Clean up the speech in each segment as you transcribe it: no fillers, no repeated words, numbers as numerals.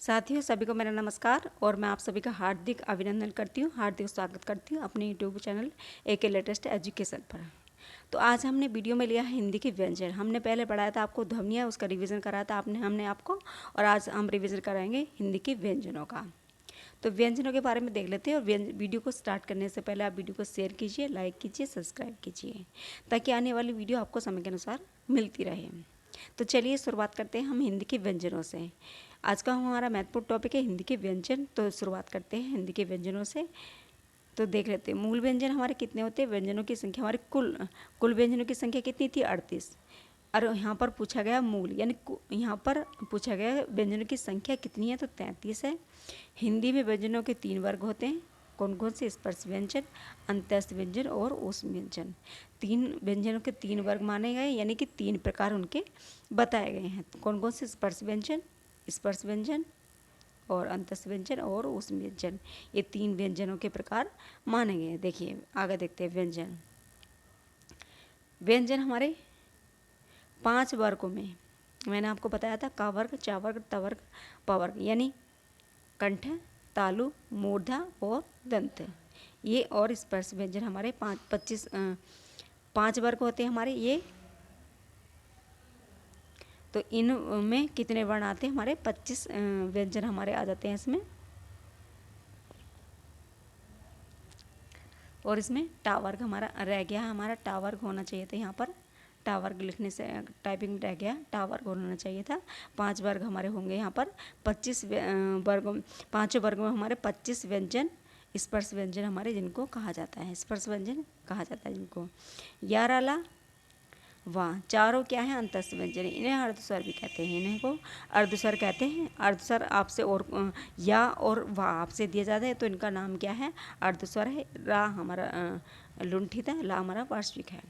साथियों, सभी को मेरा नमस्कार और मैं आप सभी का हार्दिक अभिनंदन करती हूँ, हार्दिक स्वागत करती हूँ अपने YouTube channel AK latest education पर। तो आज हमने वीडियो में लिया है हिंदी के व्यंजन। हमने पहले पढ़ाया था आपको ध्वनियाँ, उसका रिवीजन कराया था हमने आपको, और आज हम रिवीजन कराएंगे हिंदी के व्यंजनों का। तो व्यंजनों के बारे में देख लेते हैं। और वीडियो को स्टार्ट करने से पहले आप वीडियो को शेयर कीजिए, लाइक कीजिए, सब्सक्राइब कीजिए, ताकि आने वाली वीडियो आपको समय के अनुसार मिलती रहे। तो चलिए शुरुआत करते हैं हम हिंदी के व्यंजनों से। आज का हमारा महत्वपूर्ण टॉपिक है हिंदी के व्यंजन। तो शुरुआत करते हैं हिंदी के व्यंजनों से। तो देख लेते हैं मूल व्यंजन हमारे कितने होते हैं। व्यंजनों की संख्या हमारे कुल व्यंजनों की संख्या कितनी थी? 38। और यहाँ पर पूछा गया मूल, यानी यहाँ पर पूछा गया व्यंजनों की संख्या कितनी है, तो 33 है। हिंदी में व्यंजनों के 3 वर्ग होते हैं। कौन कौन से? स्पर्श व्यंजन, अंत्यस्थ व्यंजन और ऊष्म व्यंजन। 3 व्यंजनों के 3 वर्ग माने गए, यानी कि 3 प्रकार उनके बताए गए हैं। कौन कौन से? स्पर्श व्यंजन और अंतस्थ व्यंजन और ऊष्म व्यंजन। ये 3 व्यंजनों के प्रकार माने गए हैं। देखिए आगे देखते हैं व्यंजन। व्यंजन हमारे 5 वर्गों में मैंने आपको बताया था, का वर्ग, चा वर्ग, त वर्ग, प वर्ग, यानी कंठ, तालु, मूर्धा और दंत। ये और स्पर्श व्यंजन हमारे 5 वर्ग होते हैं हमारे ये। तो इनमें कितने वर्ण आते हैं? हमारे 25 व्यंजन हमारे आ जाते हैं इसमें। और इसमें टा वर्ग हमारा रह गया, हमारा टा वर्ग होना चाहिए था यहाँ पर। टा वर्ग लिखने से टाइपिंग रह गया, टा वर्ग होना चाहिए था। 5 वर्ग हमारे होंगे यहाँ पर। 25 वर्ग, 5 वर्गों में हमारे 25 व्यंजन स्पर्श व्यंजन हमारे जिनको कहा जाता है, स्पर्श व्यंजन कहा जाता है जिनको। याराला वाह, चारों क्या है? अंतस्थ व्यंजन। इन्हें अर्धस्वर भी कहते हैं, इन्हें को अर्धस्वर कहते हैं। अर्धस्वर आपसे और या और वाह आपसे दिया जाता है, तो इनका नाम क्या है? अर्धस्वर है। रा हमारा लुंठित है, ला हमारा पार्श्विक है,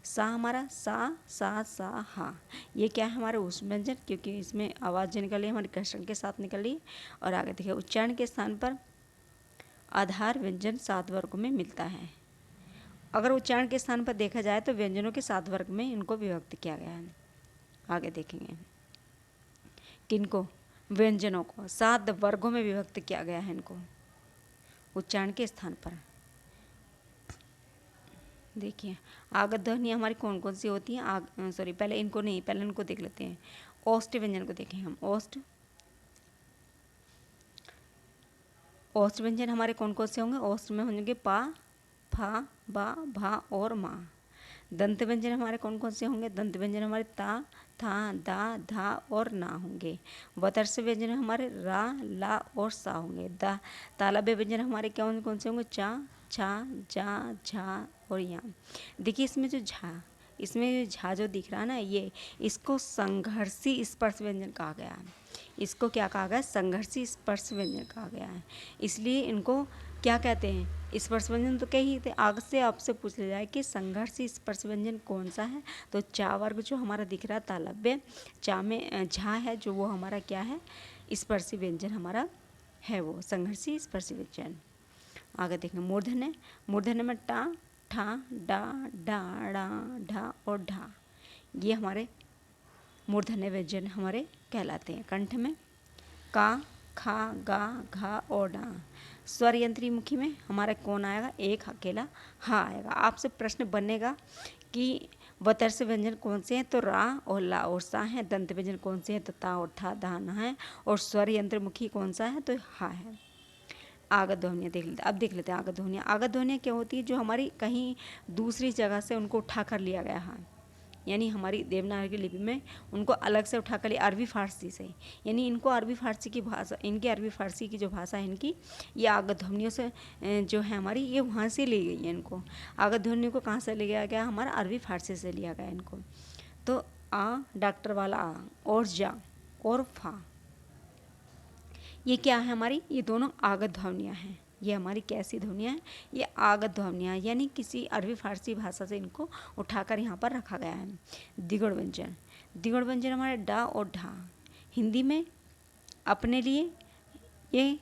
सा हमारा सा हा, ये क्या है? हमारे ऊष्म व्यंजन, क्योंकि इसमें आवाज़ जो निकली हमारी घर्षण के साथ निकली। और आगे देखिए उच्चारण के स्थान पर आधार व्यंजन 7 वर्गों में मिलता है। अगर उच्चारण के स्थान पर देखा जाए तो व्यंजनों के 7 वर्ग में इनको विभक्त किया गया है। आगे देखेंगे किनको? व्यंजनों को 7 वर्गों में विभक्त किया गया है इनको उच्चारण के स्थान पर। देखिए आगत ध्वनि हमारी कौन कौन सी होती हैं? पहले इनको नहीं, पहले इनको देख लेते हैं। ओष्ठ व्यंजन को देखें हम। ओष्ठ व्यंजन हमारे कौन कौन से होंगे? ओष्ठ में होंगे पा, फा, बा, भा और मा। दंत व्यंजन हमारे कौन कौन से होंगे? दंत व्यंजन हमारे ता, था, दा, धा और ना होंगे। वतर्स व्यंजन हमारे रा, ला और सा होंगे। तालव्य व्यंजन हमारे कौन कौन से होंगे? चा, छा, जा, झा और या। देखिए इसमें झा जो दिख रहा है ना, ये इसको संघर्षी स्पर्श व्यंजन कहा गया है। इसको क्या कहा गया? संघर्षी स्पर्श व्यंजन कहा गया है। इसलिए इनको क्या कहते हैं? स्पर्श व्यंजन तो कई थे। आगे से आपसे पूछ लिया जाए कि संघर्षी स्पर्श व्यंजन कौन सा है, तो चा वर्ग जो हमारा दिख रहा है तालव्य, चा में झा है जो वो हमारा क्या है? स्पर्शी व्यंजन हमारा है, वो संघर्षी स्पर्शी व्यंजन। आगे देखें मूर्धन्य। मूर्धन्य में टा, ठा, डा, डा, डा, ढा और ढा, ये हमारे मूर्धन्य व्यंजन हमारे कहलाते हैं। कंठ में का, खा, गा, घा और डा। स्वर यंत्री मुखी में हमारा कौन आएगा? एक अकेला हा आएगा। आपसे प्रश्न बनेगा कि वतर्स व्यंजन कौन से हैं, तो रा और ला और सा हैं। दंत व्यंजन कौन से हैं, तो ता और था, धा, ना है। और स्वर यंत्र मुखी कौन सा है, तो हा है। आगत ध्वनियाँ देख लेते, अब देख लेते हैं आगत ध्वनियाँ। आगत ध्वनियाँ क्या होती है? जो हमारी कहीं दूसरी जगह से उनको उठा कर लिया गया है, यानी हमारी देवनागरी की लिपि में उनको अलग से उठा कर लिया, अरबी फारसी से। यानी इनको अरबी फारसी की भाषा, इनकी अरबी फारसी की जो भाषा है इनकी, ये आगत ध्वनियों से जो है हमारी, ये वहाँ से ली गई है। इनको आगत ध्वनियों को कहाँ से लिया गया? हमारा अरबी फारसी से लिया गया इनको। तो आ डॉक्टर वाला आ, और जा और फा, ये क्या है हमारी? ये दोनों आगत ध्वनियाँ हैं। ये हमारी कैसी ध्वनियाँ हैं? ये आगत ध्वनियाँ, यानी किसी अरबी फारसी भाषा से इनको उठाकर यहाँ पर रखा गया है। द्विगुण व्यंजन। द्विगुण व्यंजन हमारे डा और ढा। हिंदी में अपने लिए ये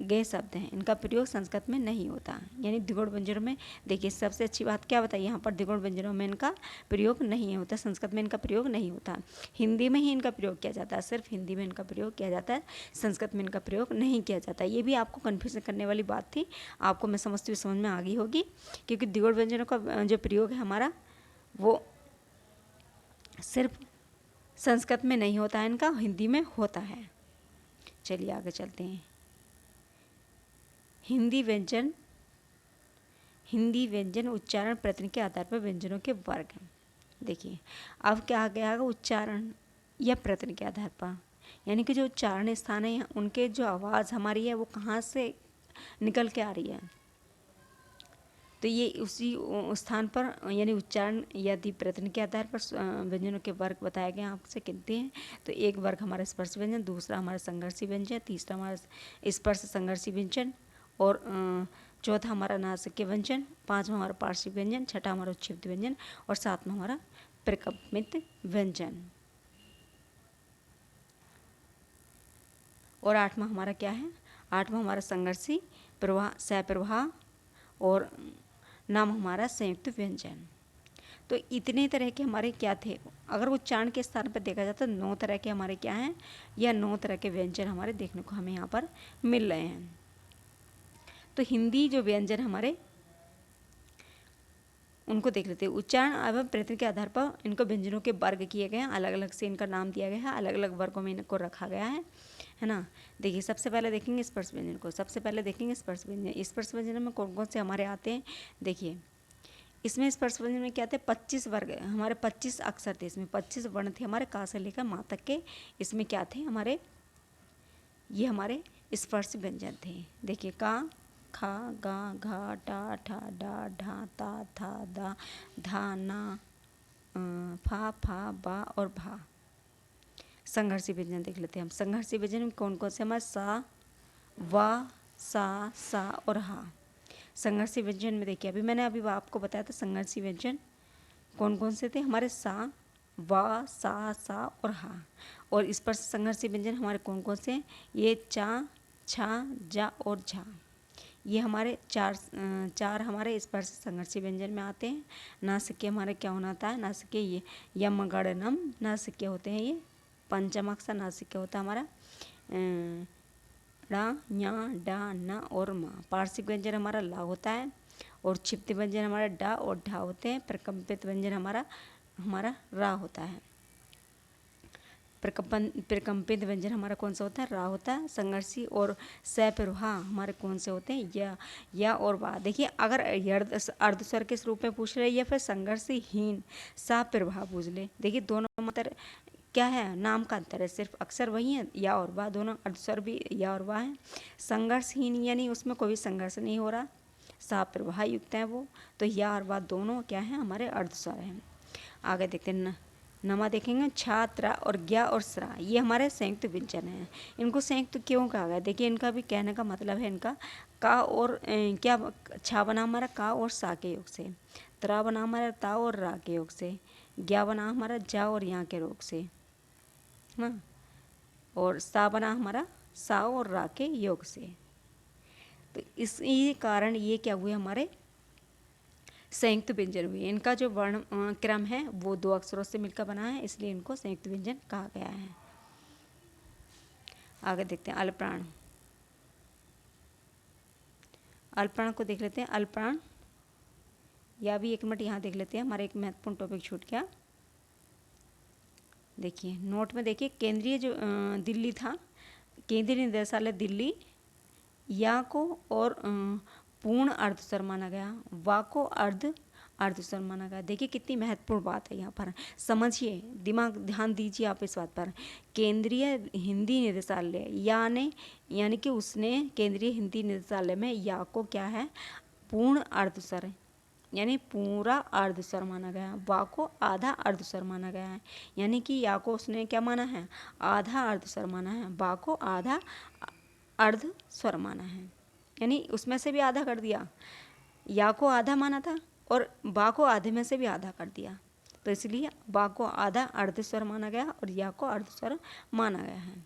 गए शब्द हैं, इनका प्रयोग संस्कृत में नहीं होता, यानी द्विगुण व्यंजनों में। देखिए सबसे अच्छी बात क्या बताइए, यहाँ पर द्विगुण व्यंजनों में इनका प्रयोग नहीं होता, संस्कृत में इनका प्रयोग नहीं होता, हिंदी में ही इनका प्रयोग किया जाता है, सिर्फ हिंदी में इनका प्रयोग किया जाता है, संस्कृत में इनका प्रयोग नहीं किया जाता। ये भी आपको कन्फ्यूजन करने वाली बात थी, आपको मैं समझती हूँ समझ में आ गई होगी, क्योंकि द्विगुण व्यंजनों का जो प्रयोग है हमारा वो सिर्फ संस्कृत में नहीं होता है, इनका हिंदी में होता है। चलिए आगे चलते हैं। हिंदी व्यंजन उच्चारण प्रयत्न के आधार पर व्यंजनों के वर्ग हैं। देखिए अब क्या आ गया, उच्चारण या प्रयत्न के आधार पर, यानी कि जो उच्चारण स्थान है उनके जो आवाज़ हमारी है वो कहाँ से निकल के आ रही है, तो ये उसी स्थान पर यानी उच्चारण यदि प्रयत्न के आधार पर व्यंजनों के वर्ग बताए गए आपसे गिनते हैं। तो एक वर्ग हमारा स्पर्श व्यंजन, दूसरा हमारा संघर्षी व्यंजन, तीसरा हमारा स्पर्श संघर्षी व्यंजन, और चौथा हमारा नासिक्य व्यंजन, पाँचवा हमारा पार्श्विक व्यंजन, छठा हमारा उच्छिष्ट व्यंजन, और सातवां हमारा प्रकम्पित व्यंजन, और आठवां हमारा क्या है, आठवां हमारा संघर्षी प्रवाह सप्रवाह, और नाम हमारा संयुक्त व्यंजन। तो इतने तरह के हमारे क्या थे, अगर उच्चारण के स्थान पर देखा जाए तो 9 तरह के हमारे क्या हैं, या 9 तरह के व्यंजन हमारे देखने को हमें यहाँ पर मिल रहे हैं। तो हिंदी जो व्यंजन हमारे उनको देख लेते हैं। उच्चारण एवं प्रयत्न के आधार पर इनको व्यंजनों के वर्ग किए गए हैं, अलग अलग से इनका नाम दिया गया है, अलग अलग वर्गों में इनको रखा गया है ना। देखिए सबसे पहले देखेंगे स्पर्श व्यंजन को, सबसे पहले देखेंगे स्पर्श व्यंजन। स्पर्श व्यंजन में कौन कौन से हमारे आते हैं, देखिए इसमें स्पर्श व्यंजन में क्या थे, 25 वर्ग हमारे 25 अक्षर थे, इसमें 25 वर्ण थे हमारे का से लेकर मा तक के। इसमें क्या थे हमारे, ये हमारे स्पर्श व्यंजन थे। देखिए का, खा, गा, घा, टा, ठा, डा, ढा, ता, था, दा, धा, ना, फा, फा, बा और भा। संघर्षी व्यंजन देख लेते हैं हम। संघर्षी व्यंजन में कौन कौन से हमारे सा, वा, सा और हा। संघर्षी व्यंजन में देखिए अभी आपको बताया था संघर्षी व्यंजन कौन कौन से थे हमारे, सा, वा, सा और हा। और स्पर्श संघर्षी व्यंजन हमारे कौन कौन से, ये चा, छा, जा और झा। ये हमारे चार हमारे स्पर्श संघर्षी व्यंजन में आते हैं। नासिक्य हमारे क्या होना था, नासिक्य ये यम गण नम नासिक्य होते हैं, ये पंचम अक्षर नासिक्य होता है हमारा, ड़ा, ञा, डा, न और मा। पार्श्विक व्यंजन हमारा ला होता है, और क्षिप्त व्यंजन हमारा डा और ढा होते हैं। प्रकम्पित व्यंजन हमारा रा होता है। प्रकम्पित व्यंजन हमारा कौन सा होता है, रा होता है। संघर्षी और सप्रवाह हमारे कौन से होते हैं, या और वा। देखिए अगर अर्धस्वर के रूप में पूछ रहे या फिर संघर्षहीन सा प्रवाह पूछ ले, देखिए दोनों मतलब क्या है, नाम का अंतर है, सिर्फ अक्षर वही है, या और वाह, दोनों अर्धस्वर भी या और वाह है। संघर्षहीन यानी उसमें कोई संघर्ष नहीं हो रहा, सा प्रवाह युक्त है वो, तो या और वाह दोनों क्या है हमारे अर्धस्वर हैं। आगे देखते हैं नमा देखेंगे, छात्रा और ज्ञा और स्रा, ये हमारे संयुक्त व्यंजन हैं। इनको संयुक्त क्यों कहा गया, देखिए इनका भी कहने का मतलब है, इनका का और क्या, छा बना हमारा का और सा के योग से, त्रा बना हमारा ता और रा के योग से, ज्ञा बना हमारा जा और यहाँ के योग से, हाँ, और सा बना हमारा सा और रा के योग से। तो इसी कारण ये क्या हुए हमारे संयुक्त व्यंजन हुए। इनका जो वर्ण क्रम है वो 2 अक्षरों से मिलकर बना है, इसलिए इनको संयुक्त व्यंजन कहा गया है। आगे देखते हैं अल्पप्राण। अल्पप्राण को देख लेते हैं। अल्पप्राण या भी 1 मिनट यहाँ देख लेते हैं, हमारा एक महत्वपूर्ण टॉपिक छूट गया। देखिए नोट में देखिए, केंद्रीय जो दिल्ली था, केंद्रीय निदेशालय दिल्ली, या को और पूर्ण अर्धस्वर माना गया, वा को अर्धस्वर माना गया। देखिए कितनी महत्वपूर्ण बात है यहाँ पर, समझिए, दिमाग ध्यान दीजिए आप इस बात पर। केंद्रीय हिंदी निदेशालय यानी कि उसने केंद्रीय हिंदी निदेशालय में या को क्या है, पूर्ण अर्धस्वर यानी पूरा अर्धस्वर माना गया, वा को आधा अर्धस्वर माना गया है, यानी कि या को उसने क्या माना है, आधा अर्धस्वर माना है, वा को आधा अर्धस्वर माना है, यानी उसमें से भी आधा कर दिया। या को आधा माना था और बा को आधे में से भी आधा कर दिया, तो इसलिए बा को आधा अर्धस्वर माना गया और या को अर्धस्वर माना गया है।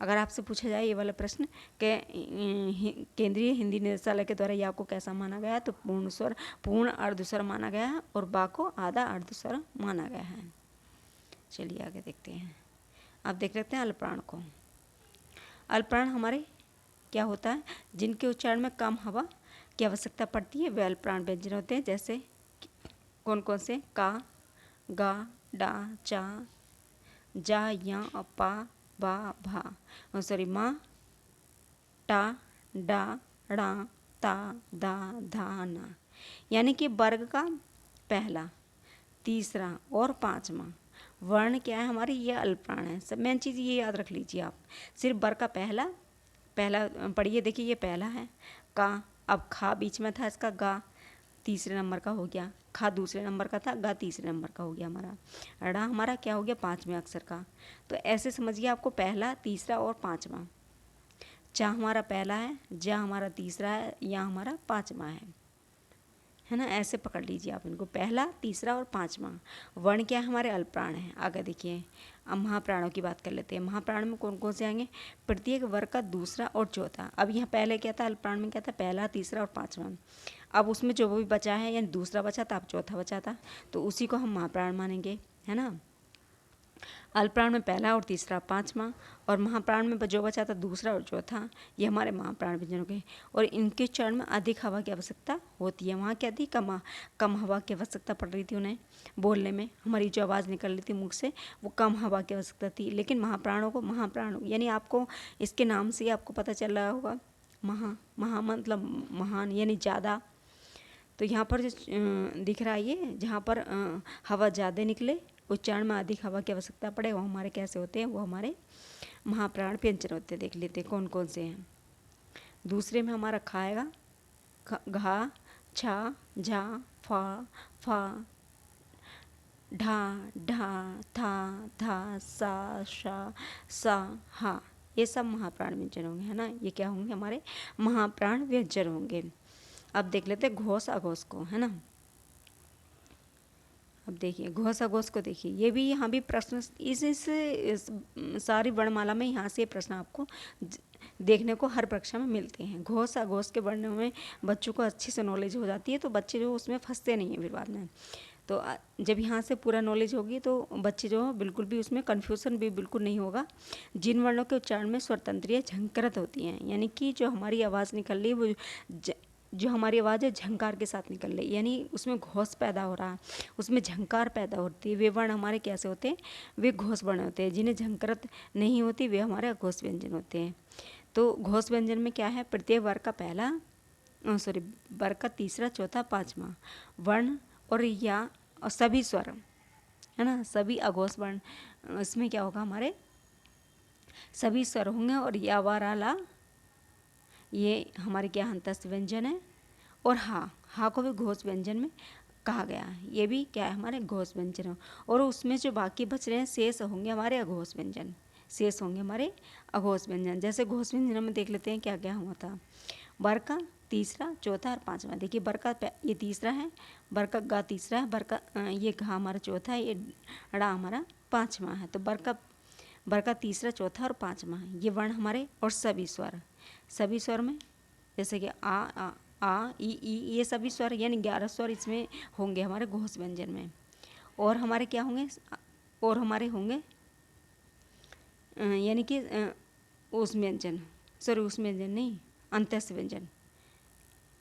अगर आपसे पूछा जाए ये वाला प्रश्न कि केंद्रीय हिंदी निदेशालय के द्वारा या को कैसा माना गया है, तो पूर्ण स्वर पूर्ण अर्धस्वर माना गया है और बा को आधा अर्धस्वर माना गया है। चलिए आगे देखते हैं। अब देख लेते हैं अल्पप्राण को। अल्पप्राण हमारे क्या होता है, जिनके उच्चारण में कम हवा की आवश्यकता पड़ती है वे अल्पप्राण व्यंजन होते हैं। जैसे कौन कौन से, का, गा, डा, चा, जा, या, पा, बा, भा, मा, टा, डा, ड़ा, ता, दा, धा, ना। यानी कि वर्ग का पहला, तीसरा और पांचवा वर्ण क्या है हमारी, ये अल्पप्राण है। सब मेन चीज़ ये याद रख लीजिए आप। सिर्फ वर्ग का पहला पढ़िए, देखिए ये पहला है का, अब खा बीच में था, इसका गा तीसरे नंबर का हो गया, खा दूसरे नंबर का था, गा तीसरे नंबर का हो गया हमारा, अड़ा हमारा क्या हो गया पांचवें अक्षर का। तो ऐसे समझिए आपको पहला, तीसरा और पांचवा। चा हमारा पहला है, जा हमारा तीसरा है, या हमारा पांचवा है ना। ऐसे पकड़ लीजिए आप इनको, पहला, तीसरा और पांचवा। वर्ण क्या है हमारे, अल्पप्राण है। आगे देखिए, अब महाप्राणों की बात कर लेते हैं। महाप्राण में कौन कौन से आएंगे, प्रत्येक वर्ग का दूसरा और चौथा। अब यहाँ पहले क्या था, अल्पप्राण में क्या था, पहला, तीसरा और पांचवा। अब उसमें जो भी बचा है, यानी दूसरा बचा था, अब चौथा बचा था, तो उसी को हम महाप्राण मानेंगे, है ना। अल्पप्राण में पहला और तीसरा, पांचवा, और महाप्राण में जो बचा था दूसरा और चौथा, ये हमारे महाप्राण व्यंजनों के। और इनके चरण में अधिक हवा की आवश्यकता होती है। वहाँ क्या थी, कम हवा की आवश्यकता पड़ रही थी उन्हें बोलने में। हमारी जो आवाज़ निकल रही थी मुख से वो कम हवा की आवश्यकता थी। लेकिन महाप्राण यानी आपको इसके नाम से ही आपको पता चल रहा होगा, महा मतलब महान यानी ज़्यादा। तो यहाँ पर जो दिख रहा है ये, जहाँ पर हवा ज़्यादा निकले, उच्चारण में अधिक हवा की आवश्यकता पड़े, वो हमारे कैसे होते हैं, वो हमारे महाप्राण व्यंजन होते हैं। देख लेते हैं कौन कौन से हैं। दूसरे में हमारा खाएगा, घा, छा, झा, फा, ढा, ढा, था, धा, सा, हा, ये सब महाप्राण व्यंजन होंगे, है ना। ये क्या होंगे, हमारे महाप्राण व्यंजन होंगे। अब देख लेते हैं घोष अघोष को, है ना। अब देखिए घोष अघोष को देखिए, ये भी यहाँ भी प्रश्न इस सारी वर्णमाला में यहाँ से प्रश्न आपको देखने को हर परीक्षा में मिलते हैं। घोष अघोष के वर्णों में बच्चों को अच्छे से नॉलेज हो जाती है, तो बच्चे जो उसमें फंसते नहीं हैं फिर बाद में। तो जब यहाँ से पूरा नॉलेज होगी तो बच्चे जो बिल्कुल भी उसमें कन्फ्यूज़न भी बिल्कुल नहीं होगा। जिन वर्णों के उच्चारण में स्वरतंत्रियाँ झंकृत होती हैं, यानी कि जो हमारी आवाज़ निकल रही है वो जो हमारी आवाज़ है झंकार के साथ निकल रही है, यानी उसमें घोष पैदा हो रहा है, उसमें झंकार पैदा होती है, वे वर्ण हमारे कैसे होते हैं, वे घोष वर्ण होते हैं। जिन्हें झंकृत नहीं होती वे हमारे अघोष व्यंजन होते हैं। तो घोष व्यंजन में क्या है, प्रत्येक वर्ग का पहला वर्ग का तीसरा, चौथा, पांचवा वर्ण और या और सभी स्वर, है ना, सभी अघोष वर्ण। इसमें क्या होगा, हमारे सभी स्वर होंगे। और या, वा, रा, ला, ये हमारे क्या हंतस्थ व्यंजन है। और हा को भी घोष व्यंजन में कहा गया है, ये भी क्या है, हमारे घोष व्यंजन है। और उसमें जो बाकी बच रहे हैं शेष होंगे हमारे अघोष व्यंजन, शेष होंगे हमारे अघोष व्यंजन। जैसे घोष व्यंजन में देख लेते हैं क्या क्या हुआ था। वर्ग का तीसरा, चौथा और पांचवा। देखिए वर्ग का ये तीसरा है, वर्ग का गा तीसरा है, वर्ग का ये घा हमारा चौथा है, ये ड़ा हमारा पांचवा है। तो वर्ग का तीसरा, चौथा और पांचवा है ये वर्ण हमारे। और सभी स्वर में जैसे कि आ ई ये सभी स्वर यानी 11 स्वर इसमें होंगे हमारे घोष व्यंजन में। और हमारे क्या होंगे, और हमारे होंगे यानी कि उस व्यंजन नहीं, अंत्यस्थ व्यंजन,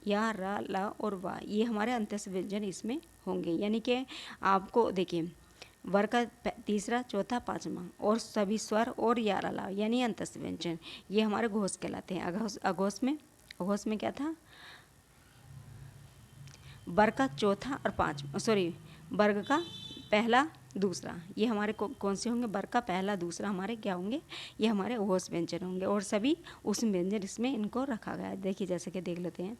या, रा, ला और वा, ये हमारे अंत्यस्थ व्यंजन इसमें होंगे। यानी कि आपको देखिए वर्ग का तीसरा, चौथा, पांचवा और सभी स्वर और या, रा, ला यानी अंत्यस्थ व्यंजन, ये हमारे घोष कहलाते हैं। अघोष में क्या था, वर्ग का चौथा और पांचवा, वर्ग का पहला, दूसरा, ये हमारे कौन से होंगे, वर्ग का पहला, दूसरा हमारे क्या होंगे, ये हमारे अघोष व्यंजन होंगे। और सभी उस व्यंजन इसमें इनको रखा गया है। देखिए जैसे कि देख लेते हैं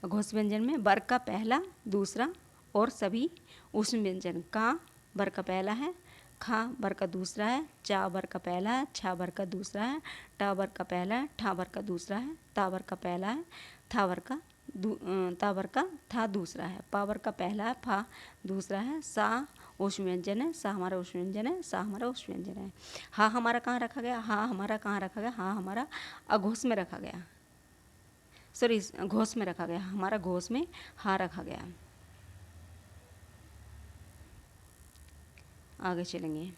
अघोष व्यंजन में वर्ग का पहला, दूसरा और सभी उस व्यंजन। का वर्ग का पहला है, खा वर्ग का दूसरा है, चा वर्ग का पहला है, छा वर्ग का दूसरा है, टा वर्ग का पहला है, ठा वर्ग का दूसरा है, ता वर्ग का पहला है, था वर्ग का था दूसरा है, पा वर्ग का पहला है, फा दूसरा है, सा उष्म व्यंजन है, सा हमारा उष्म व्यंजन है, सा हमारा उष्म व्यंजन है। हा हमारा कहाँ रखा गया, हा हमारा कहाँ रखा गया, हा हमारा अघोष में रखा गया, सॉरी घोष में रखा गया, हमारा घोष में हा रखा गया। आगे चलेंगे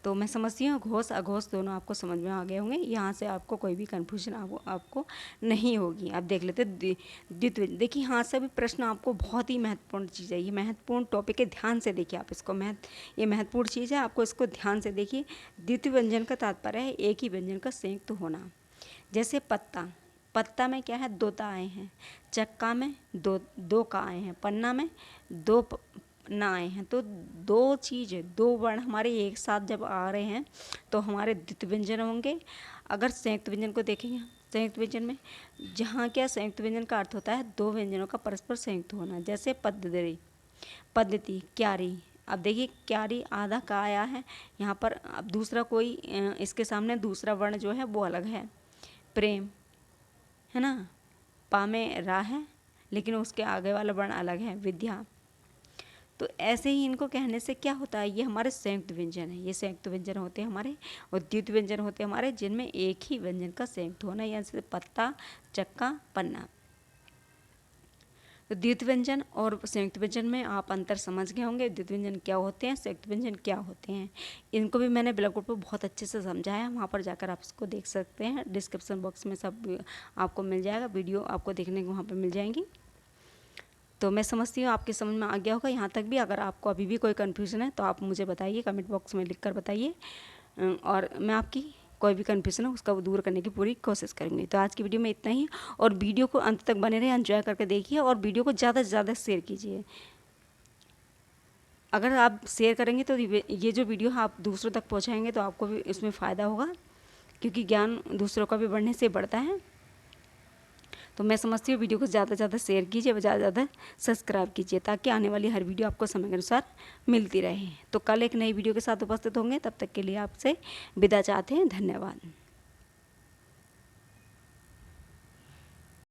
तो मैं समझती हूँ घोष अघोष दोनों आपको समझ में आ गए होंगे। यहाँ से आपको कोई भी कन्फ्यूजन आपको नहीं होगी। आप देख लेते द्वित्व। देखिए यहाँ से भी प्रश्न आपको बहुत ही महत्वपूर्ण चीज़ है, ये महत्वपूर्ण टॉपिक है, ध्यान से देखिए आप इसको। ये महत्वपूर्ण चीज़ है, आपको इसको ध्यान से देखिए। द्वित्व व्यंजन का तात्पर्य है एक ही व्यंजन का संयुक्त होना। जैसे पत्ता, पत्ता में क्या है, दो ता आए हैं, चक्का में दो का आए हैं, पन्ना में दो ना आए हैं। तो दो चीज़, दो वर्ण हमारे एक साथ जब आ रहे हैं तो हमारे द्वित्व व्यंजन होंगे। अगर संयुक्त व्यंजन को देखेंगे, संयुक्त व्यंजन में जहाँ क्या संयुक्त व्यंजन का अर्थ होता है दो व्यंजनों का परस्पर संयुक्त होना। जैसे पद्धति, पद्धति, क्यारी। अब देखिए क्यारी आधा का आया है यहाँ पर, अब दूसरा कोई इसके सामने दूसरा वर्ण जो है वो अलग है। प्रेम है ना, पा में रा है लेकिन उसके आगे वाला वर्ण अलग है, विद्या। तो ऐसे ही इनको कहने से क्या होता है, ये हमारे संयुक्त व्यंजन है, ये संयुक्त व्यंजन होते हैं हमारे। और द्वित्व व्यंजन होते हैं हमारे जिनमें एक ही व्यंजन का संयुक्त होना, यानी से पत्ता, चक्का, पन्ना। तो द्वित्व व्यंजन और संयुक्त व्यंजन में आप अंतर समझ गए होंगे। द्वित्व व्यंजन क्या होते हैं, संयुक्त व्यंजन क्या होते हैं, इनको भी मैंने ब्लॉग पर बहुत अच्छे से समझाया है, वहाँ पर जाकर आप इसको देख सकते हैं। डिस्क्रिप्शन बॉक्स में सब आपको मिल जाएगा, वीडियो आपको देखने को वहाँ पर मिल जाएंगी। तो मैं समझती हूँ आपके समझ में आ गया होगा यहाँ तक भी। अगर आपको अभी भी कोई कन्फ्यूज़न है तो आप मुझे बताइए, कमेंट बॉक्स में लिख कर बताइए, और मैं आपकी कोई भी कन्फ्यूज़न है उसका दूर करने की पूरी कोशिश करूँगी। तो आज की वीडियो में इतना ही, और वीडियो को अंत तक बने रहे, एंजॉय करके देखिए, और वीडियो को ज़्यादा से ज़्यादा शेयर कीजिए। अगर आप शेयर करेंगे तो ये जो वीडियो है आप दूसरों तक पहुँचाएँगे तो आपको भी इसमें फ़ायदा होगा, क्योंकि ज्ञान दूसरों का भी बढ़ने से बढ़ता है। तो मैं समझती हूँ वीडियो को ज़्यादा से ज़्यादा शेयर कीजिए, ज़्यादा से ज़्यादा सब्सक्राइब कीजिए, ताकि आने वाली हर वीडियो आपको समय के अनुसार मिलती रहे। तो कल एक नई वीडियो के साथ उपस्थित होंगे, तब तक के लिए आपसे विदा चाहते हैं। धन्यवाद।